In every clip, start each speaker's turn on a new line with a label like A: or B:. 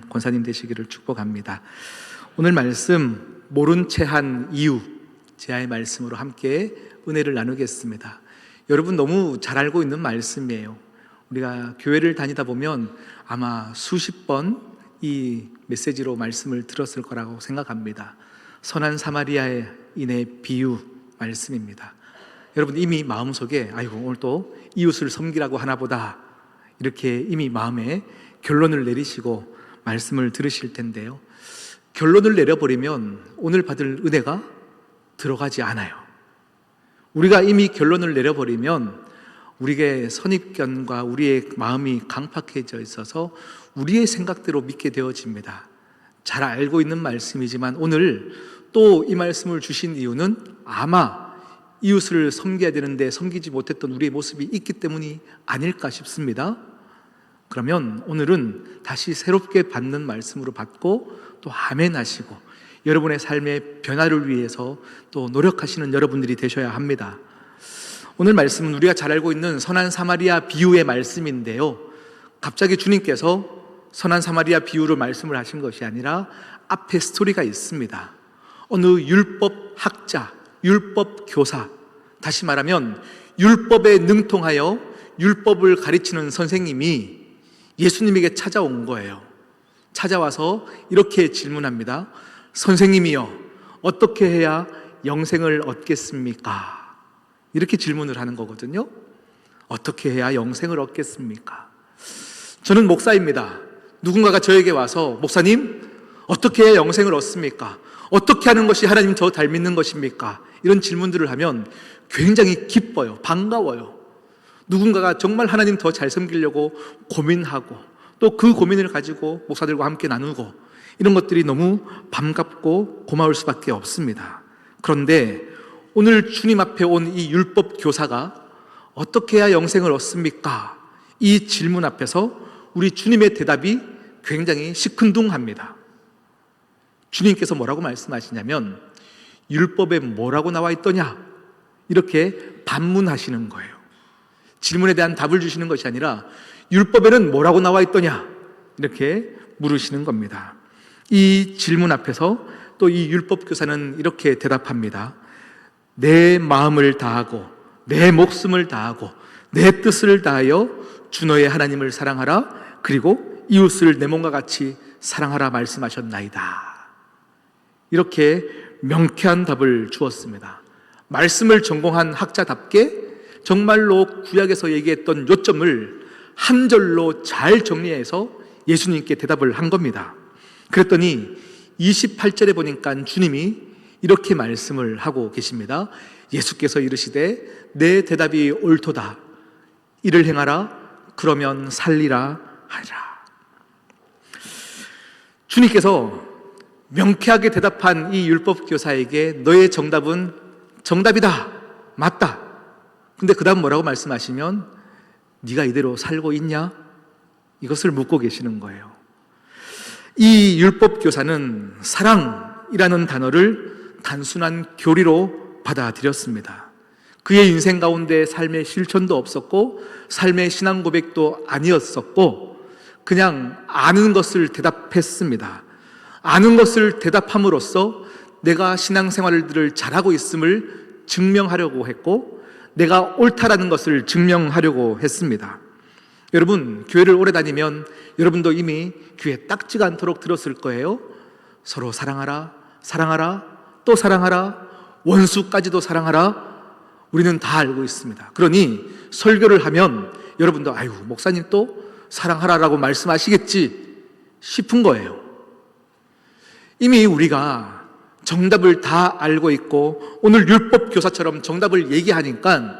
A: 권사님 되시기를 축복합니다. 오늘 말씀 모른 채 한 이유, 제아의 말씀으로 함께 은혜를 나누겠습니다. 여러분 너무 잘 알고 있는 말씀이에요. 우리가 교회를 다니다 보면 아마 수십 번 이 메시지로 말씀을 들었을 거라고 생각합니다. 선한 사마리아인의 비유 말씀입니다. 여러분 이미 마음속에 아이고 오늘 또 이웃을 섬기라고 하나 보다 이렇게 이미 마음에 결론을 내리시고 말씀을 들으실 텐데요, 결론을 내려버리면 오늘 받을 은혜가 들어가지 않아요. 우리가 이미 결론을 내려버리면 우리의 선입견과 우리의 마음이 강팍해져 있어서 우리의 생각대로 믿게 되어집니다. 잘 알고 있는 말씀이지만 오늘 또 이 말씀을 주신 이유는 아마 이웃을 섬겨야 되는데 섬기지 못했던 우리의 모습이 있기 때문이 아닐까 싶습니다. 그러면 오늘은 다시 새롭게 받는 말씀으로 받고 또 아멘 하시고 여러분의 삶의 변화를 위해서 또 노력하시는 여러분들이 되셔야 합니다. 오늘 말씀은 우리가 잘 알고 있는 선한 사마리아 비유의 말씀인데요, 갑자기 주님께서 선한 사마리아 비유로 말씀을 하신 것이 아니라 앞에 스토리가 있습니다. 어느 율법 학자, 율법 교사, 다시 말하면 율법에 능통하여 율법을 가르치는 선생님이 예수님에게 찾아온 거예요. 찾아와서 이렇게 질문합니다. 선생님이여, 어떻게 해야 영생을 얻겠습니까? 이렇게 질문을 하는 거거든요. 어떻게 해야 영생을 얻겠습니까? 저는 목사입니다. 누군가가 저에게 와서 목사님, 어떻게 해야 영생을 얻습니까? 어떻게 하는 것이 하나님 저 잘 믿는 것입니까? 이런 질문들을 하면 굉장히 기뻐요. 반가워요. 누군가가 정말 하나님 더 잘 섬기려고 고민하고 또 그 고민을 가지고 목사들과 함께 나누고 이런 것들이 너무 반갑고 고마울 수밖에 없습니다. 그런데 오늘 주님 앞에 온 이 율법 교사가 어떻게 해야 영생을 얻습니까? 이 질문 앞에서 우리 주님의 대답이 굉장히 시큰둥합니다. 주님께서 뭐라고 말씀하시냐면 율법에 뭐라고 나와 있더냐? 이렇게 반문하시는 거예요. 질문에 대한 답을 주시는 것이 아니라 율법에는 뭐라고 나와 있더냐? 이렇게 물으시는 겁니다. 이 질문 앞에서 또 이 율법 교사는 이렇게 대답합니다. 내 마음을 다하고 내 목숨을 다하고 내 뜻을 다하여 주 너의 하나님을 사랑하라, 그리고 이웃을 내 몸과 같이 사랑하라 말씀하셨나이다. 이렇게 명쾌한 답을 주었습니다. 말씀을 전공한 학자답게 정말로 구약에서 얘기했던 요점을 한 절로 잘 정리해서 예수님께 대답을 한 겁니다. 그랬더니 28절에 보니까 주님이 이렇게 말씀을 하고 계십니다. 예수께서 이르시되 내 대답이 옳도다. 이를 행하라. 그러면 살리라 하리라. 주님께서 명쾌하게 대답한 이 율법 교사에게 너의 정답은 정답이다. 맞다. 근데 그 다음 뭐라고 말씀하시면 네가 이대로 살고 있냐? 이것을 묻고 계시는 거예요. 이 율법 교사는 사랑이라는 단어를 단순한 교리로 받아들였습니다. 그의 인생 가운데 삶의 실천도 없었고 삶의 신앙 고백도 아니었었고 그냥 아는 것을 대답했습니다. 아는 것을 대답함으로써 내가 신앙생활을 잘하고 있음을 증명하려고 했고 내가 옳다라는 것을 증명하려고 했습니다. 여러분 교회를 오래 다니면 여러분도 이미 귀에 딱지가 않도록 들었을 거예요. 서로 사랑하라, 사랑하라, 또 사랑하라, 원수까지도 사랑하라. 우리는 다 알고 있습니다. 그러니 설교를 하면 여러분도 아이고 목사님 또 사랑하라라고 말씀하시겠지 싶은 거예요. 이미 우리가 정답을 다 알고 있고 오늘 율법 교사처럼 정답을 얘기하니까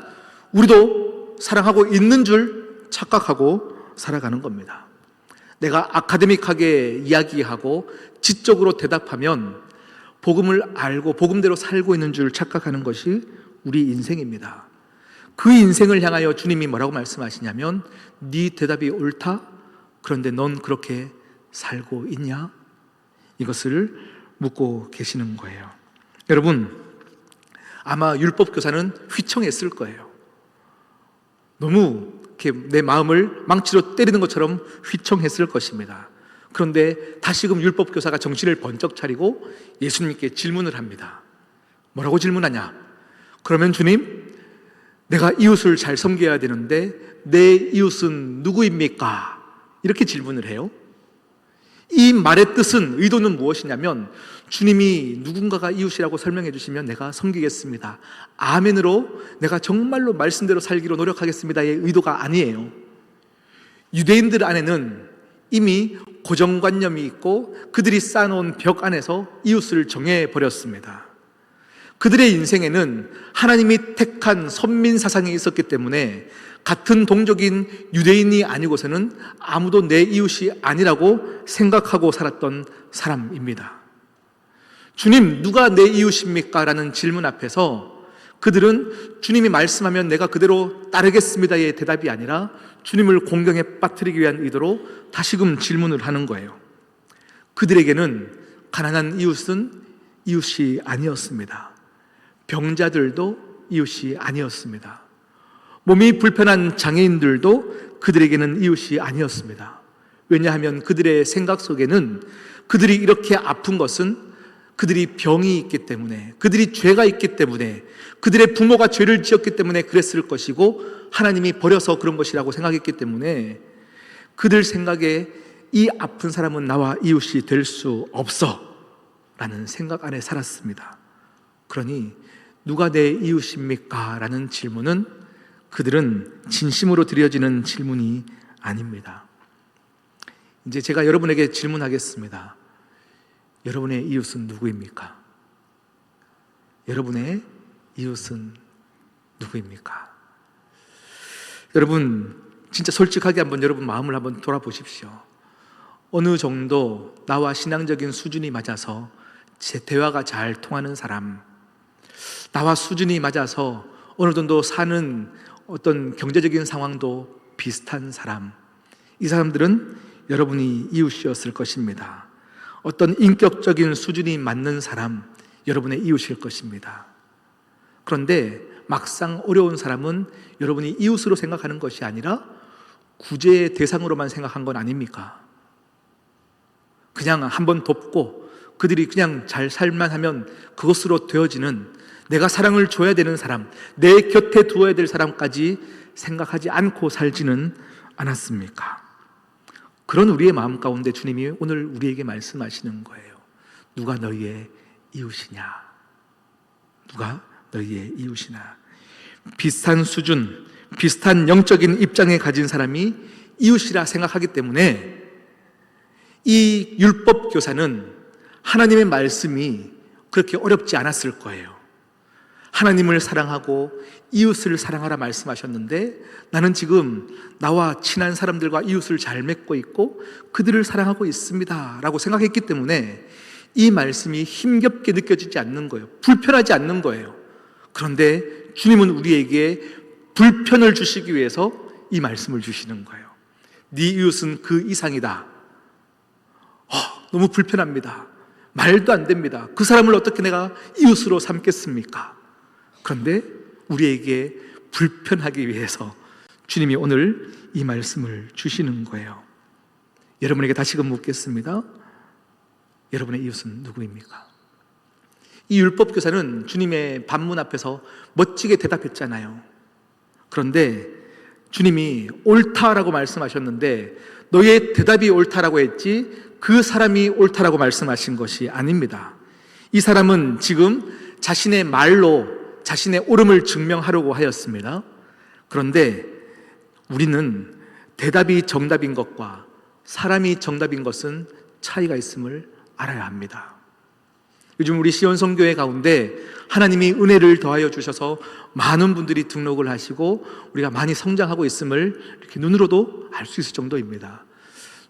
A: 우리도 사랑하고 있는 줄 착각하고 살아가는 겁니다. 내가 아카데믹하게 이야기하고 지적으로 대답하면 복음을 알고 복음대로 살고 있는 줄 착각하는 것이 우리 인생입니다. 그 인생을 향하여 주님이 뭐라고 말씀하시냐면 네 대답이 옳다? 그런데 넌 그렇게 살고 있냐? 이것을 묻고 계시는 거예요. 여러분 아마 율법 교사는 휘청했을 거예요. 너무 이렇게 내 마음을 망치로 때리는 것처럼 휘청했을 것입니다. 그런데 다시금 율법교사가 정신을 번쩍 차리고 예수님께 질문을 합니다. 뭐라고 질문하냐? 그러면 주님, 내가 이웃을 잘 섬겨야 되는데 내 이웃은 누구입니까? 이렇게 질문을 해요. 이 말의 뜻은, 의도는 무엇이냐면 주님이 누군가가 이웃이라고 설명해 주시면 내가 섬기겠습니다, 아멘으로 내가 정말로 말씀대로 살기로 노력하겠습니다의 의도가 아니에요. 유대인들 안에는 이미 고정관념이 있고 그들이 쌓아놓은 벽 안에서 이웃을 정해버렸습니다. 그들의 인생에는 하나님이 택한 선민 사상이 있었기 때문에 같은 동족인 유대인이 아니고서는 아무도 내 이웃이 아니라고 생각하고 살았던 사람입니다. 주님, 누가 내 이웃입니까? 라는 질문 앞에서 그들은 주님이 말씀하면 내가 그대로 따르겠습니다의 대답이 아니라 주님을 공경에 빠뜨리기 위한 의도로 다시금 질문을 하는 거예요. 그들에게는 가난한 이웃은 이웃이 아니었습니다. 병자들도 이웃이 아니었습니다. 몸이 불편한 장애인들도 그들에게는 이웃이 아니었습니다. 왜냐하면 그들의 생각 속에는 그들이 이렇게 아픈 것은 그들이 병이 있기 때문에, 그들이 죄가 있기 때문에, 그들의 부모가 죄를 지었기 때문에 그랬을 것이고 하나님이 버려서 그런 것이라고 생각했기 때문에 그들 생각에 이 아픈 사람은 나와 이웃이 될 수 없어 라는 생각 안에 살았습니다. 그러니 누가 내 이웃입니까? 라는 질문은 그들은 진심으로 드려지는 질문이 아닙니다. 이제 제가 여러분에게 질문하겠습니다. 여러분의 이웃은 누구입니까? 여러분의 이웃은 누구입니까? 여러분, 진짜 솔직하게 한번 여러분 마음을 한번 돌아보십시오. 어느 정도 나와 신앙적인 수준이 맞아서 제 대화가 잘 통하는 사람, 나와 수준이 맞아서 어느 정도 사는 어떤 경제적인 상황도 비슷한 사람, 이 사람들은 여러분이 이웃이었을 것입니다. 어떤 인격적인 수준이 맞는 사람, 여러분의 이웃일 것입니다. 그런데 막상 어려운 사람은 여러분이 이웃으로 생각하는 것이 아니라 구제의 대상으로만 생각한 건 아닙니까? 그냥 한번 돕고 그들이 그냥 잘 살만 하면 그것으로 되어지는, 내가 사랑을 줘야 되는 사람, 내 곁에 두어야 될 사람까지 생각하지 않고 살지는 않았습니까? 그런 우리의 마음 가운데 주님이 오늘 우리에게 말씀하시는 거예요. 누가 너희의 이웃이냐? 누가 너희의 이웃이냐? 비슷한 수준, 비슷한 영적인 입장에 가진 사람이 이웃이라 생각하기 때문에 이 율법 교사는 하나님의 말씀이 그렇게 어렵지 않았을 거예요. 하나님을 사랑하고 이웃을 사랑하라 말씀하셨는데 나는 지금 나와 친한 사람들과 이웃을 잘 맺고 있고 그들을 사랑하고 있습니다 라고 생각했기 때문에 이 말씀이 힘겹게 느껴지지 않는 거예요. 불편하지 않는 거예요. 그런데 주님은 우리에게 불편을 주시기 위해서 이 말씀을 주시는 거예요. 네 이웃은 그 이상이다. 너무 불편합니다. 말도 안 됩니다. 그 사람을 어떻게 내가 이웃으로 삼겠습니까? 그런데 우리에게 불편하기 위해서 주님이 오늘 이 말씀을 주시는 거예요. 여러분에게 다시금 묻겠습니다. 여러분의 이웃은 누구입니까? 이 율법교사는 주님의 반문 앞에서 멋지게 대답했잖아요. 그런데 주님이 옳다라고 말씀하셨는데 너의 대답이 옳다라고 했지 그 사람이 옳다라고 말씀하신 것이 아닙니다. 이 사람은 지금 자신의 말로 자신의 옳음을 증명하려고 하였습니다. 그런데 우리는 대답이 정답인 것과 사람이 정답인 것은 차이가 있음을 알아야 합니다. 요즘 우리 시온성교회 가운데 하나님이 은혜를 더하여 주셔서 많은 분들이 등록을 하시고 우리가 많이 성장하고 있음을 이렇게 눈으로도 알 수 있을 정도입니다.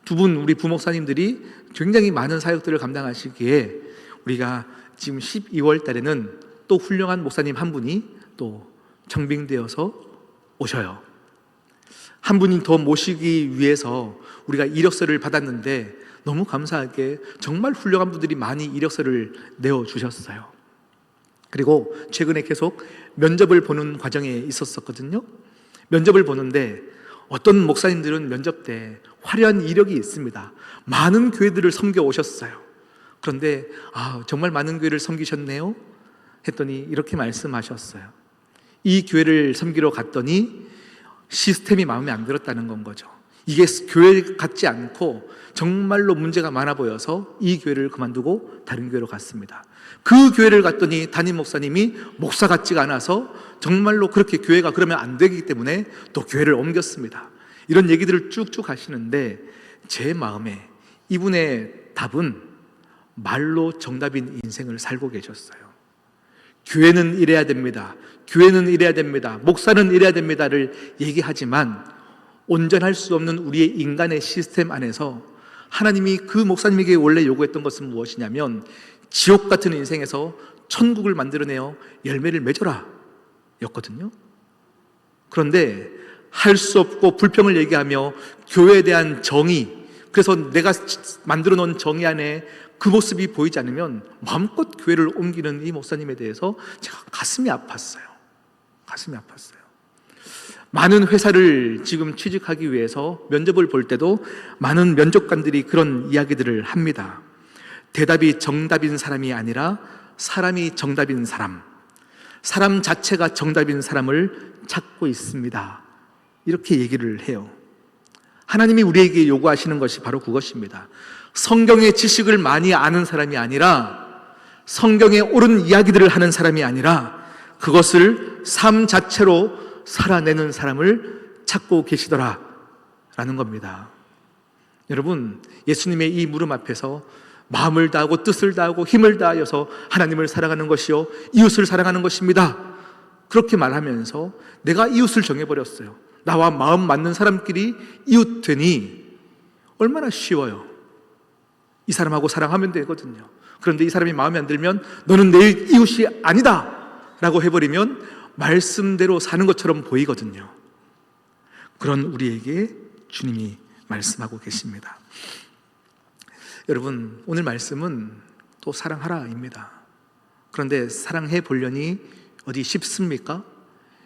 A: 두 분 우리 부목사님들이 굉장히 많은 사역들을 감당하시기에 우리가 지금 12월 달에는 또 훌륭한 목사님 한 분이 또 청빙되어서 오셔요. 한 분이 더 모시기 위해서 우리가 이력서를 받았는데 너무 감사하게 정말 훌륭한 분들이 많이 이력서를 내어주셨어요. 그리고 최근에 계속 면접을 보는 과정에 있었거든요. 면접을 보는데 어떤 목사님들은 면접 때 화려한 이력이 있습니다. 많은 교회들을 섬겨 오셨어요. 그런데 정말 많은 교회를 섬기셨네요 했더니 이렇게 말씀하셨어요. 이 교회를 섬기러 갔더니 시스템이 마음에 안 들었다는 건 거죠. 이게 교회 같지 않고 정말로 문제가 많아 보여서 이 교회를 그만두고 다른 교회로 갔습니다. 그 교회를 갔더니 담임 목사님이 목사 같지가 않아서 정말로 그렇게 교회가 그러면 안 되기 때문에 또 교회를 옮겼습니다. 이런 얘기들을 쭉쭉 하시는데 제 마음에 이분의 답은 말로 정답인 인생을 살고 계셨어요. 교회는 이래야 됩니다. 교회는 이래야 됩니다. 목사는 이래야 됩니다를 얘기하지만 온전할 수 없는 우리의 인간의 시스템 안에서 하나님이 그 목사님에게 원래 요구했던 것은 무엇이냐면 지옥 같은 인생에서 천국을 만들어내어 열매를 맺어라 였거든요. 그런데 할 수 없고 불평을 얘기하며 교회에 대한 정의, 그래서 내가 만들어 놓은 정의 안에 그 모습이 보이지 않으면 마음껏 교회를 옮기는 이 목사님에 대해서 제가 가슴이 아팠어요. 가슴이 아팠어요. 많은 회사를 지금 취직하기 위해서 면접을 볼 때도 많은 면접관들이 그런 이야기들을 합니다. 대답이 정답인 사람이 아니라 사람이 정답인 사람, 사람 자체가 정답인 사람을 찾고 있습니다. 이렇게 얘기를 해요. 하나님이 우리에게 요구하시는 것이 바로 그것입니다. 성경의 지식을 많이 아는 사람이 아니라, 성경에 옳은 이야기들을 하는 사람이 아니라 그것을 삶 자체로 살아내는 사람을 찾고 계시더라 라는 겁니다. 여러분, 예수님의 이 물음 앞에서 마음을 다하고 뜻을 다하고 힘을 다하여서 하나님을 사랑하는 것이요 이웃을 사랑하는 것입니다, 그렇게 말하면서 내가 이웃을 정해버렸어요. 나와 마음 맞는 사람끼리 이웃 되니 얼마나 쉬워요. 이 사람하고 사랑하면 되거든요. 그런데 이 사람이 마음에 안 들면 너는 내 이웃이 아니다 라고 해버리면 말씀대로 사는 것처럼 보이거든요. 그런 우리에게 주님이 말씀하고 계십니다. 여러분, 오늘 말씀은 또 사랑하라입니다. 그런데 사랑해 보려니 어디 쉽습니까?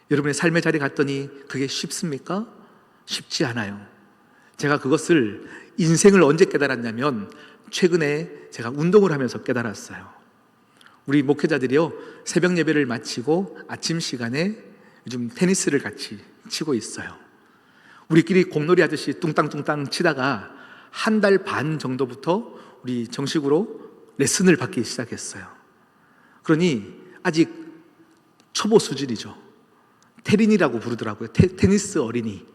A: 여러분의 삶의 자리에 갔더니 그게 쉽습니까? 쉽지 않아요. 제가 그것을 인생을 언제 깨달았냐면 최근에 제가 운동을 하면서 깨달았어요. 우리 목회자들이요, 새벽 예배를 마치고 아침 시간에 요즘 테니스를 같이 치고 있어요. 우리끼리 공놀이 하듯이 뚱땅뚱땅 치다가 한 달 반 정도부터 우리 정식으로 레슨을 받기 시작했어요. 그러니 아직 초보 수준이죠. 테린이라고 부르더라고요. 테니스 어린이.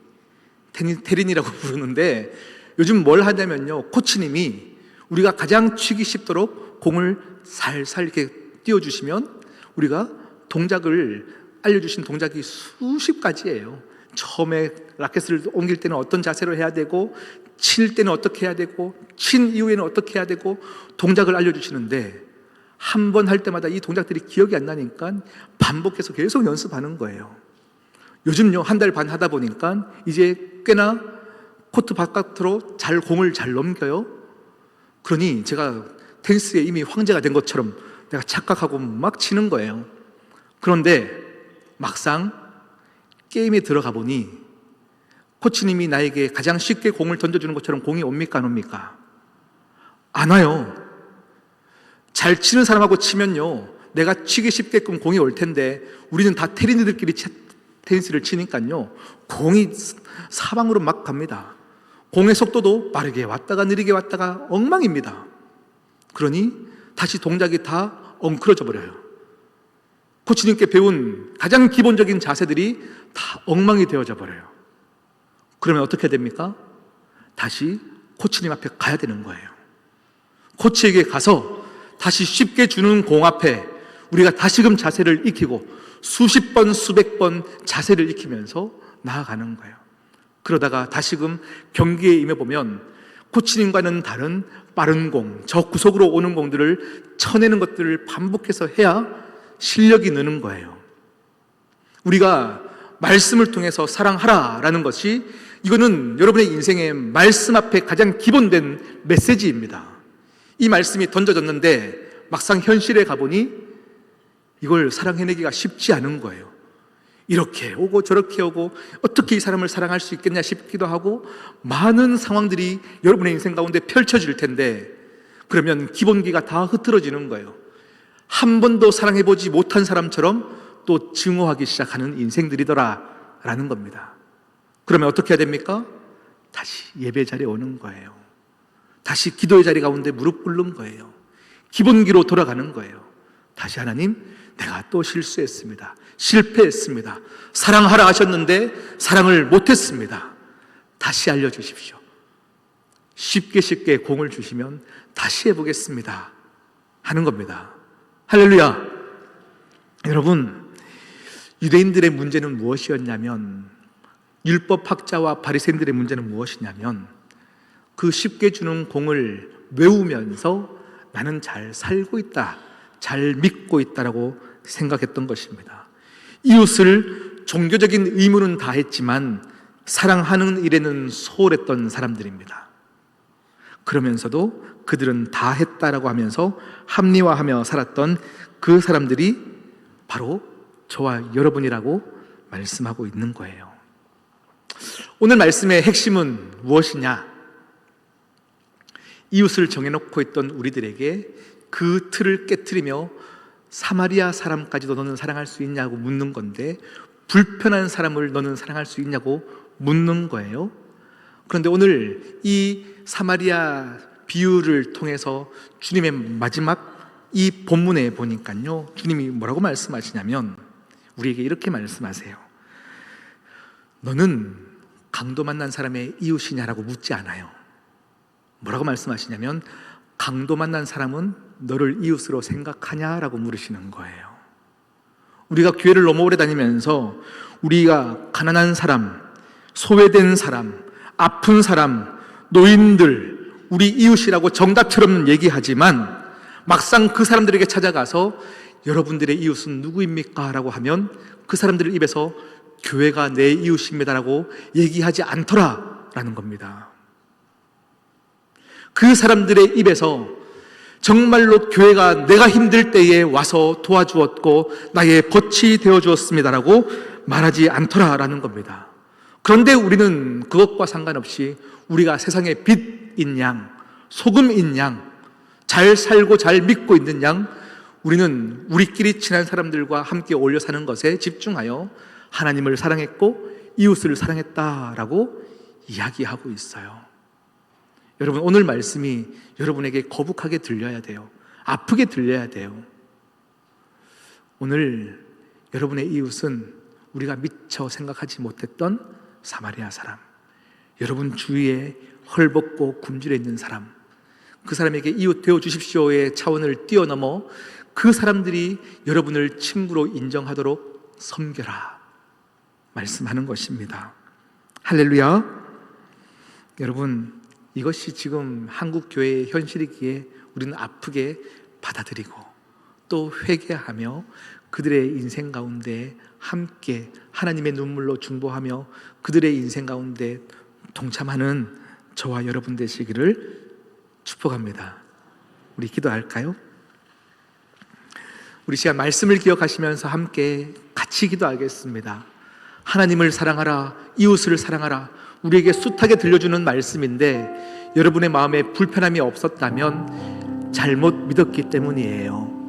A: 테린이라고 부르는데 요즘 뭘 하냐면요, 코치님이 우리가 가장 치기 쉽도록 공을 살살 이렇게 띄워주시면 우리가 동작을 알려주신 동작이 수십 가지예요. 처음에 라켓을 옮길 때는 어떤 자세로 해야 되고, 칠 때는 어떻게 해야 되고, 친 이후에는 어떻게 해야 되고, 동작을 알려주시는데 한 번 할 때마다 이 동작들이 기억이 안 나니까 반복해서 계속 연습하는 거예요. 요즘요, 한 달 반 하다 보니까 이제 꽤나 코트 바깥으로 공을 잘 넘겨요. 그러니 제가 테니스에 이미 황제가 된 것처럼 내가 착각하고 막 치는 거예요. 그런데 막상 게임에 들어가 보니 코치님이 나에게 가장 쉽게 공을 던져주는 것처럼 공이 옵니까 안 옵니까? 안 와요. 잘 치는 사람하고 치면요, 내가 치기 쉽게끔 공이 올 텐데 우리는 다 테린이들끼리 테니스를 치니까요, 공이 사방으로 막 갑니다. 공의 속도도 빠르게 왔다가 느리게 왔다가 엉망입니다. 그러니 다시 동작이 다 엉클어져 버려요. 코치님께 배운 가장 기본적인 자세들이 다 엉망이 되어져 버려요. 그러면 어떻게 됩니까? 다시 코치님 앞에 가야 되는 거예요. 코치에게 가서 다시 쉽게 주는 공 앞에 우리가 다시금 자세를 익히고 수십 번, 수백 번 자세를 익히면서 나아가는 거예요. 그러다가 다시금 경기에 임해보면 코치님과는 다른 빠른 공, 저 구석으로 오는 공들을 쳐내는 것들을 반복해서 해야 실력이 느는 거예요. 우리가 말씀을 통해서 사랑하라라는 것이, 이거는 여러분의 인생의 말씀 앞에 가장 기본된 메시지입니다. 이 말씀이 던져졌는데 막상 현실에 가보니 이걸 사랑해내기가 쉽지 않은 거예요. 이렇게 오고 저렇게 오고 어떻게 이 사람을 사랑할 수 있겠냐 싶기도 하고 많은 상황들이 여러분의 인생 가운데 펼쳐질 텐데 그러면 기본기가 다 흐트러지는 거예요. 한 번도 사랑해보지 못한 사람처럼 또 증오하기 시작하는 인생들이더라 라는 겁니다. 그러면 어떻게 해야 됩니까? 다시 예배 자리에 오는 거예요. 다시 기도의 자리 가운데 무릎 꿇는 거예요. 기본기로 돌아가는 거예요. 다시 하나님, 내가 또 실수했습니다. 실패했습니다. 사랑하라 하셨는데 사랑을 못했습니다. 다시 알려주십시오. 쉽게 공을 주시면 다시 해보겠습니다 하는 겁니다. 할렐루야. 여러분, 유대인들의 문제는 무엇이었냐면, 율법학자와 바리새인들의 문제는 무엇이냐면 그 쉽게 주는 공을 외우면서 나는 잘 살고 있다, 잘 믿고 있다라고 생각했던 것입니다. 이웃을 종교적인 의무는 다했지만 사랑하는 일에는 소홀했던 사람들입니다. 그러면서도 그들은 다 했다라고 하면서 합리화하며 살았던 그 사람들이 바로 저와 여러분이라고 말씀하고 있는 거예요. 오늘 말씀의 핵심은 무엇이냐? 이웃을 정해놓고 있던 우리들에게 그 틀을 깨트리며 사마리아 사람까지도 너는 사랑할 수 있냐고 묻는 건데, 불편한 사람을 너는 사랑할 수 있냐고 묻는 거예요. 그런데 오늘 이 사마리아 비유를 통해서 주님의 마지막 이 본문에 보니까요, 주님이 뭐라고 말씀하시냐면 우리에게 이렇게 말씀하세요. 너는 강도 만난 사람의 이웃이냐라고 묻지 않아요. 뭐라고 말씀하시냐면 강도 만난 사람은 너를 이웃으로 생각하냐라고 물으시는 거예요. 우리가 교회를 너무 오래 다니면서 우리가 가난한 사람, 소외된 사람, 아픈 사람, 노인들, 우리 이웃이라고 정답처럼 얘기하지만 막상 그 사람들에게 찾아가서 여러분들의 이웃은 누구입니까? 라고 하면 그 사람들의 입에서 교회가 내 이웃입니다라고 얘기하지 않더라라는 겁니다. 그 사람들의 입에서 정말로 교회가 내가 힘들 때에 와서 도와주었고 나의 덫이 되어주었습니다라고 말하지 않더라라는 겁니다. 그런데 우리는 그것과 상관없이 우리가 세상의 빛인 양, 소금인 양, 잘 살고 잘 믿고 있는 양, 우리는 우리끼리 친한 사람들과 함께 어울려 사는 것에 집중하여 하나님을 사랑했고 이웃을 사랑했다라고 이야기하고 있어요. 여러분, 오늘 말씀이 여러분에게 거북하게 들려야 돼요. 아프게 들려야 돼요. 오늘 여러분의 이웃은 우리가 미처 생각하지 못했던 사마리아 사람, 여러분 주위에 헐벗고 굶주려 있는 사람, 그 사람에게 이웃 되어 주십시오의 차원을 뛰어넘어 그 사람들이 여러분을 친구로 인정하도록 섬겨라 말씀하는 것입니다. 할렐루야. 여러분, 이것이 지금 한국 교회의 현실이기에 우리는 아프게 받아들이고 또 회개하며 그들의 인생 가운데 함께 하나님의 눈물로 중보하며 그들의 인생 가운데 동참하는 저와 여러분 되시기를 축복합니다. 우리 기도할까요? 우리 시간 말씀을 기억하시면서 함께 같이 기도하겠습니다. 하나님을 사랑하라, 이웃을 사랑하라, 우리에게 숱하게 들려주는 말씀인데 여러분의 마음에 불편함이 없었다면 잘못 믿었기 때문이에요.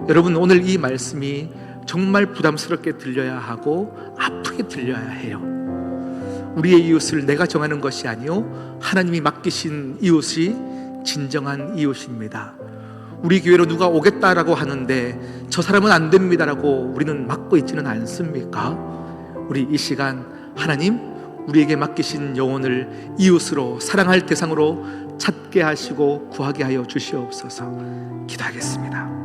A: 여러분, 오늘 이 말씀이 정말 부담스럽게 들려야 하고 아프게 들려야 해요. 우리의 이웃을 내가 정하는 것이 아니요 하나님이 맡기신 이웃이 진정한 이웃입니다. 우리 교회로 누가 오겠다라고 하는데 저 사람은 안 됩니다라고 우리는 막고 있지는 않습니까? 우리 이 시간 하나님, 우리에게 맡기신 영혼을 이웃으로 사랑할 대상으로 찾게 하시고 구하게 하여 주시옵소서. 기도하겠습니다.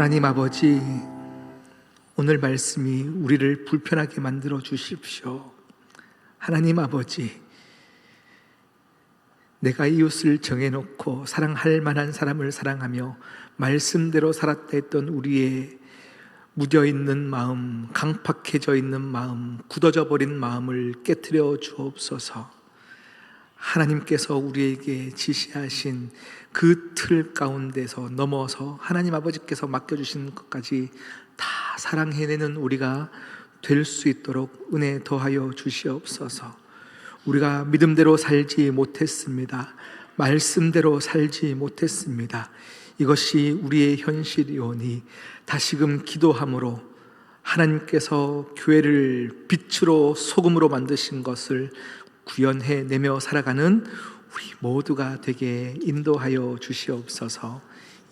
A: 하나님 아버지, 오늘 말씀이 우리를 불편하게 만들어 주십시오. 하나님 아버지, 내가 이웃을 정해놓고 사랑할 만한 사람을 사랑하며 말씀대로 살았다 했던 우리의 무뎌있는 마음, 강팍해져 있는 마음, 굳어져 버린 마음을 깨트려 주옵소서. 하나님께서 우리에게 지시하신 그 틀 가운데서 넘어서 하나님 아버지께서 맡겨주신 것까지 다 사랑해내는 우리가 될 수 있도록 은혜 더하여 주시옵소서. 우리가 믿음대로 살지 못했습니다. 말씀대로 살지 못했습니다. 이것이 우리의 현실이오니 다시금 기도함으로 하나님께서 교회를 빛으로 소금으로 만드신 것을 구현해내며 살아가는 우리 모두가 되게 인도하여 주시옵소서.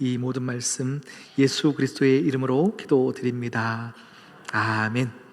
A: 이 모든 말씀 예수 그리스도의 이름으로 기도드립니다. 아멘.